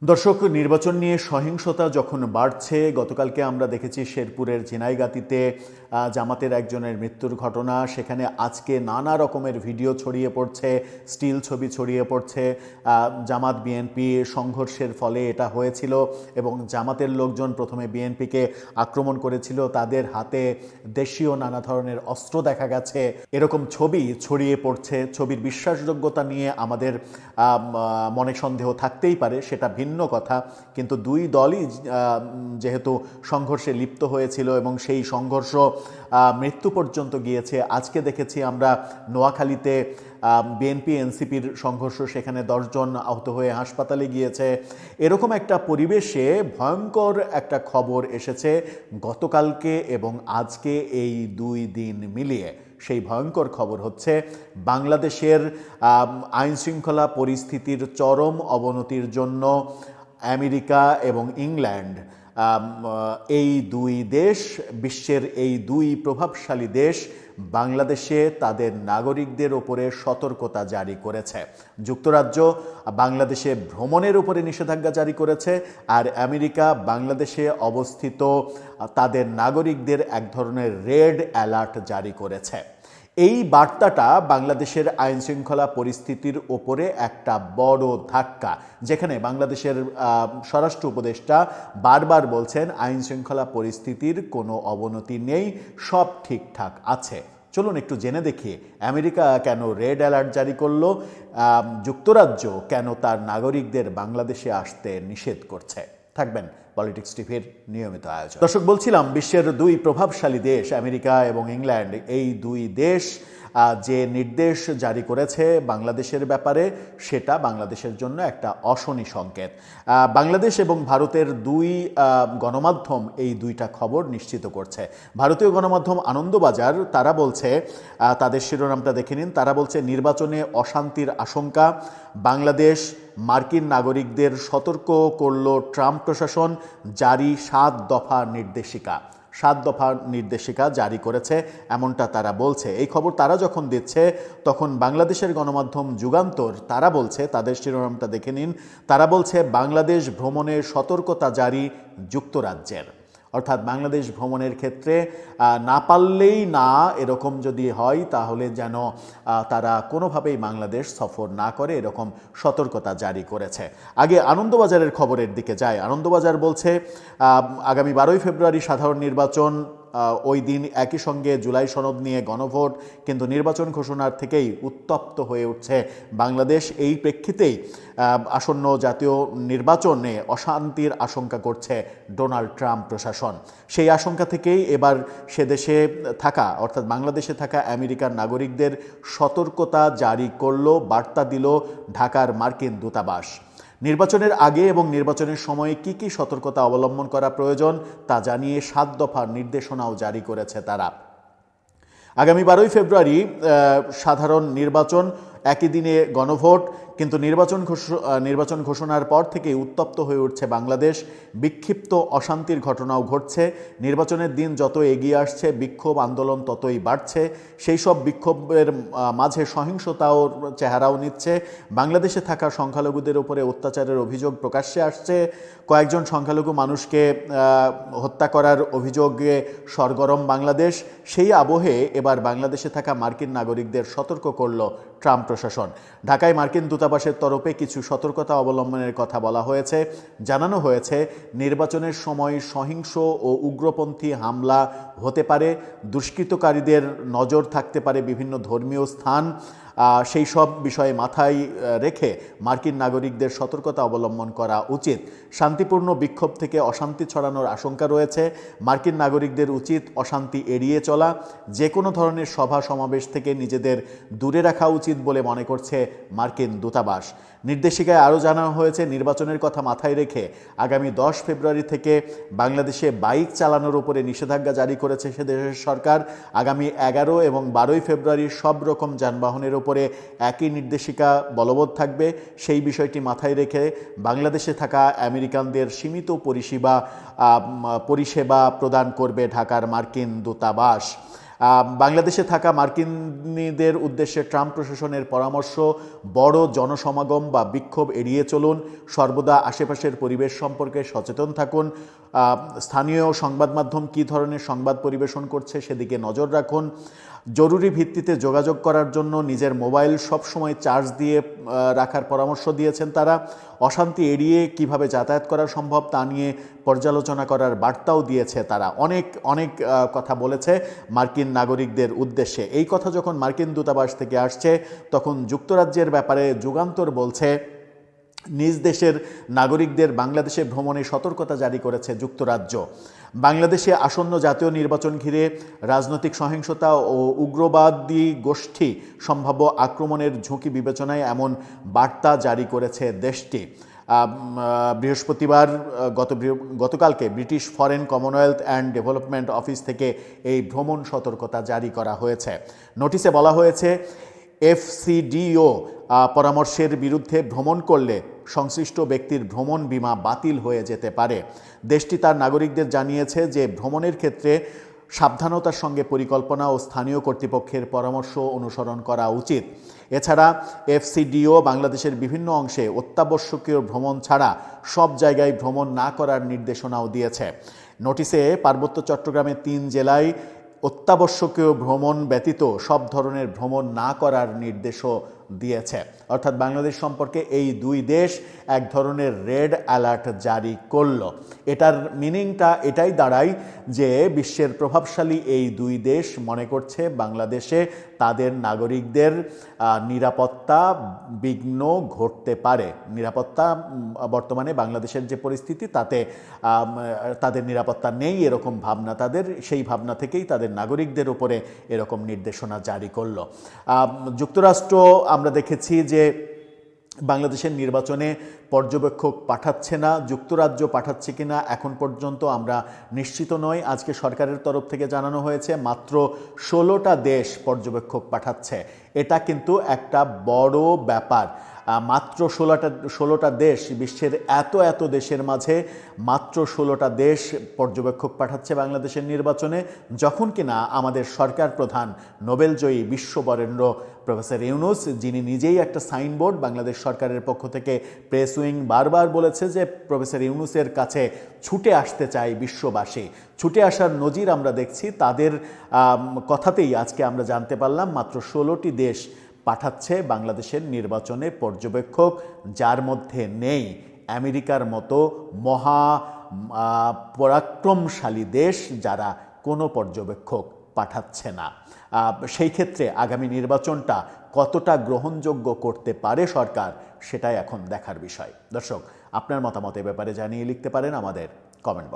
দর্শক, নির্বাচন নিয়ে সহিংসতা যখন বাড়ছে, গতকালকে আমরা দেখেছি শেরপুরের ঝিনাইগাতীতে জামাতের একজনের মৃত্যুর ঘটনা। সেখানে আজকে নানা রকমের ভিডিও ছড়িয়ে পড়ছে, স্টিল ছবি ছড়িয়ে পড়ছে। জামাত বিএনপি সংঘর্ষের ফলে এটা হয়েছিল এবং জামাতের লোকজন প্রথমে বিএনপিকে আক্রমণ করেছিল, তাদের হাতে দেশীয় নানা ধরনের অস্ত্র দেখা গেছে, এরকম ছবি ছড়িয়ে পড়ছে। ছবির বিশ্বাসযোগ্যতা নিয়ে আমাদের মনে সন্দেহ থাকতেই পারে, সেটা ভিন্ন কথা। কিন্তু দুই দলই যেহেতু সংঘর্ষে লিপ্ত হয়েছিল এবং সেই সংঘর্ষ মৃত্যু পর্যন্ত গিয়েছে। আজকে দেখেছি আমরা নোয়াখালীতে বিএনপি এনসিপির সংঘর্ষ, সেখানে 10 জন আহত হয়ে হাসপাতালে গিয়েছে। এরকম একটা পরিবেশে ভয়ঙ্কর একটা খবর এসেছে গতকালকে এবং আজকে, এই 2 দিন মিলিয়ে। সেই ভয়ঙ্কর খবর হচ্ছে বাংলাদেশের আইনশৃঙ্খলা পরিস্থিতির চরম অবনতির জন্য আমেরিকা এবং ইংল্যান্ড, এই 2 দেশ, বিশ্বের এই 2 প্রভাবশালী দেশ বাংলাদেশে তাদের নাগরিকদের উপরে সতর্কতা জারি করেছে। যুক্তরাজ্য বাংলাদেশে ভ্রমণের উপরে নিষেধাজ্ঞা জারি করেছে, আর আমেরিকা বাংলাদেশে অবস্থিত তাদের নাগরিকদের এক ধরনের রেড অ্যালার্ট জারি করেছে। এই বার্তাটা বাংলাদেশের আইনশৃঙ্খলা পরিস্থিতির ওপরে একটা বড় ধাক্কা, যেখানে বাংলাদেশের স্বরাষ্ট্র উপদেষ্টা বারবার বলছেন আইনশৃঙ্খলা পরিস্থিতির কোনো অবনতি নেই, সব ঠিকঠাক আছে। চলুন একটু জেনে দেখি আমেরিকা কেন রেড অ্যালার্ট জারি করলো, যুক্তরাজ্য কেন তার নাগরিকদের বাংলাদেশে আসতে নিষেধ করছে। থাকবেন পলিটিক্স টিভির নিয়মিত আয়োজন। দর্শক, বলছিলাম বিশ্বের 2 প্রভাবশালী দেশ আমেরিকা এবং ইংল্যান্ড, এই 2 দেশ যে নির্দেশ জারি করেছে বাংলাদেশের ব্যাপারে, সেটা বাংলাদেশের জন্য একটা অশনি সংকেত। বাংলাদেশ এবং ভারতের 2 গণমাধ্যম এই 2টা খবর নিশ্চিত করছে। ভারতীয় গণমাধ্যম আনন্দবাজার, তারা বলছে, তাদের শিরোনামটা দেখে নিন, তারা বলছে নির্বাচনে অশান্তির আশঙ্কা, বাংলাদেশ মার্কিন নাগরিকদের সতর্ক করল ট্রাম্প প্রশাসন, জারি 7 দফা নির্দেশিকা। 7 দফা নির্দেশিকা জারি করেছে, এমনটা তারা বলছে। এই খবর তারা যখন দিচ্ছে, তখন বাংলাদেশের গণমাধ্যম যুগান্তর, তারা বলছে, তাদের শিরোনামটা দেখে নিন, তারা বলছে বাংলাদেশ ভ্রমণে সতর্কতা জারি যুক্তরাজ্যের। অর্থাৎ বাংলাদেশ ভ্রমণের ক্ষেত্রে না পারলেই না, এরকম যদি হয় তাহলে যেন তারা কোনোভাবেই বাংলাদেশ সফর না করে, এরকম সতর্কতা জারি করেছে। আগে আনন্দবাজারের খবরের দিকে যায়। আনন্দবাজার বলছে আগামী 12ই ফেব্রুয়ারি সাধারণ নির্বাচন, ওই দিন একই সঙ্গে জুলাই সনদ নিয়ে গণভোট, কিন্তু নির্বাচন ঘোষণার থেকেই উত্তপ্ত হয়ে উঠছে বাংলাদেশ। এই প্রেক্ষিতেই আসন্ন জাতীয় নির্বাচনে অশান্তির আশঙ্কা করছে ডোনাল্ড ট্রাম্প প্রশাসন। সেই আশঙ্কা থেকেই এবার সে দেশে থাকা, অর্থাৎ বাংলাদেশে থাকা আমেরিকার নাগরিকদের সতর্কতা জারি করল, বার্তা দিল ঢাকার মার্কিন দূতাবাস। নির্বাচনের আগে এবং নির্বাচনের সময়ে কি কি সতর্কতা অবলম্বন করা প্রয়োজন তা জানিয়ে 7 দফার নির্দেশনাও জারি করেছে তারা। আগামী 12ই ফেব্রুয়ারি সাধারণ নির্বাচন, একই দিনে গণভোট, কিন্তু নির্বাচন ঘোষণার পর থেকে উত্তপ্ত হয়ে উঠছে বাংলাদেশ। বিক্ষিপ্ত অশান্তির ঘটনাও ঘটছে। নির্বাচনের দিন যত এগিয়ে আসছে, বিক্ষোভ আন্দোলন ততই বাড়ছে। সেই সব বিক্ষোভের মাঝে সহিংসতাও চেহারাও নিচ্ছে। বাংলাদেশে থাকা সংখ্যালঘুদের উপরে অত্যাচারের অভিযোগ প্রকাশ্যে আসছে। কয়েকজন সংখ্যালঘু মানুষকে হত্যা করার অভিযোগে সরগরম বাংলাদেশ। সেই আবহে এবার বাংলাদেশে থাকা মার্কিন নাগরিকদের সতর্ক করল ট্রাম্প প্রশাসন। ঢাকায় মার্কিন দূতাবাসের তরফে কিছু সতর্কতা অবলম্বনের কথা বলা হয়েছে। জানানো হয়েছে নির্বাচনের সময় সহিংস ও উগ্রপন্থী হামলা হতে পারে, দুষ্কৃতকারীদের নজর থাকতে পারে বিভিন্ন ধর্মীয় স্থান। সেই সব বিষয়ে মাথায় রেখে মার্কিন নাগরিকদের সতর্কতা অবলম্বন করা উচিত। শান্তিপূর্ণ বিক্ষোভ থেকে অশান্তি ছড়ানোর আশঙ্কা রয়েছে। মার্কিন নাগরিকদের উচিত অশান্তি এড়িয়ে চলা, যে কোনো ধরনের সভা সমাবেশ থেকে নিজেদের দূরে রাখা উচিত বলে মনে করছে মার্কিন দূতাবাস। নির্দেশিকায় আরও জানানো হয়েছে নির্বাচনের কথা মাথায় রেখে আগামী 10 ফেব্রুয়ারি থেকে বাংলাদেশে বাইক চালানোর উপরে নিষেধাজ্ঞা জারি করেছে সে দেশের সরকার। আগামী 11 এবং 12ই ফেব্রুয়ারি সব রকম যানবাহনের উপরে একই নির্দেশিকা বলবৎ থাকবে। সেই বিষয়টি মাথায় রেখে বাংলাদেশে থাকা আমেরিকানদের সীমিত পরিষেবা প্রদান করবে ঢাকার মার্কিন দূতাবাস। বাংলাদেশে থাকা মার্কিনীদের উদ্দেশ্যে ট্রাম্প প্রশাসনের পরামর্শ, বড় জনসমাগম বা বিক্ষোভ এড়িয়ে চলুন, সর্বদা আশেপাশের পরিবেশ সম্পর্কে সচেতন থাকুন, স্থানীয় সংবাদ মাধ্যম কী ধরনের সংবাদ পরিবেশন করছে সেদিকে নজর রাখুন, জরুরি ভিত্তিতে যোগাযোগ করার জন্য নিজের মোবাইল সবসময় চার্জ দিয়ে রাখার পরামর্শ দিয়েছেন তারা, অশান্তি এড়িয়ে কিভাবে যাতায়াত করা সম্ভব তা নিয়ে পর্যালোচনা করার বার্তাও দিয়েছে তারা। অনেক কথা বলেছে মার্কিন নাগরিকদের উদ্দেশ্যে। এই কথা যখন মার্কিন দূতাবাস থেকে আসছে তখন যুক্তরাজ্যের ব্যাপারে যুগান্তর বলছে নিজ দেশের নাগরিকদের বাংলাদেশে ভ্রমণে সতর্কতা জারি করেছে যুক্তরাজ্য। বাংলাদেশে আসন্ন জাতীয় নির্বাচন ঘিরে রাজনৈতিক সহিংসতা ও উগ্রবাদী গোষ্ঠী সম্ভাব্য আক্রমণের ঝুঁকি বিবেচনায় এমন বার্তা জারি করেছে দেশটি। বৃহস্পতিবার গতকালকে British foreign Commonwealth and development office থেকে এই ভ্রমণ সতর্কতা জারি করা হয়েছে। নোটিশে বলা হয়েছে এফসিডিও পরামর্শের বিরুদ্ধে ভ্রমণ করলে সংশ্লিষ্ট ব্যক্তির ভ্রমণ বিমা বাতিল হয়ে যেতে পারে। দেশটি তার নাগরিকদের জানিয়েছে যে ভ্রমণের ক্ষেত্রে সাবধানতার সঙ্গে পরিকল্পনা ও স্থানীয় কর্তৃপক্ষের পরামর্শ অনুসরণ করা উচিত। এছাড়া এফসিডিও বাংলাদেশের বিভিন্ন অংশে অত্যাবশ্যকীয় ভ্রমণ ছাড়া সব জায়গায় ভ্রমণ না করার নির্দেশনাও দিয়েছে। নোটিশে পার্বত্য চট্টগ্রামের 3 জেলায় অত্যাবশ্যকীয় ভ্রমণ ব্যতীত সব ধরনের ভ্রমণ না করার নির্দেশও দিয়েছে। অর্থাৎ বাংলাদেশ সম্পর্কে এই দুই দেশ এক ধরনের রেড অ্যালার্ট জারি করল। এটার মিনিংটা এটাই দাঁড়ায় যে বিশ্বের প্রভাবশালী এই দুই দেশ মনে করছে বাংলাদেশে তাদের নাগরিকদের নিরাপত্তা বিঘ্ন ঘটতে পারে। নিরাপত্তা বর্তমানে বাংলাদেশের যে পরিস্থিতি তাতে তাদের নিরাপত্তা নেই এরকম ভাবনা তাদের, সেই ভাবনা থেকেই তাদের নাগরিকদের উপরে এরকম নির্দেশনা জারি করলো। যুক্তরাষ্ট্র আমরা দেখেছি যে বাংলাদেশের নির্বাচনে পর্যবেক্ষক পাঠাচ্ছে না, যুক্তরাজ্য পাঠাচ্ছে কিনা এখন পর্যন্ত আমরা নিশ্চিত নই। আজকে সরকারের তরফ থেকে জানানো হয়েছে মাত্র 16টা দেশ পর্যবেক্ষক পাঠাচ্ছে। এটা কিন্তু একটা বড় ব্যাপার। মাত্র 16টা দেশ, বিশ্বের এত দেশের মাঝে মাত্র 16টা দেশ পর্যবেক্ষক পাঠাচ্ছে বাংলাদেশের নির্বাচনে, যখন কিনা আমাদের সরকার প্রধান নোবেলজয়ী বিশ্ববরেণ্য প্রফেসর ইউনূস, যিনি নিজেই একটা সাইনবোর্ড বাংলাদেশ সরকারের পক্ষ থেকে প্রেস উইং বারবার বলেছে যে প্রফেসর ইউনূসের কাছে ছুটে আসতে চায় বিশ্ববাসী। ছুটে আসার নজির আমরা দেখছি, তাদের কথাতেই আজকে আমরা জানতে পারলাম মাত্র 16টি দেশ পাঠাচ্ছে বাংলাদেশের নির্বাচনে পর্যবেক্ষক, যার মধ্যে নেই আমেরিকার মতো মহা পরাক্রমশালী দেশ যারা কোনো পর্যবেক্ষক পাঠাচ্ছে না। সেই ক্ষেত্রে আগামী নির্বাচনটা কতটা গ্রহণযোগ্য করতে পারে সরকার, সেটাই এখন দেখার বিষয়। দর্শক, আপনার মতামত এ ব্যাপারে জানিয়ে লিখতে পারেন আমাদের কমেন্ট বক্সে।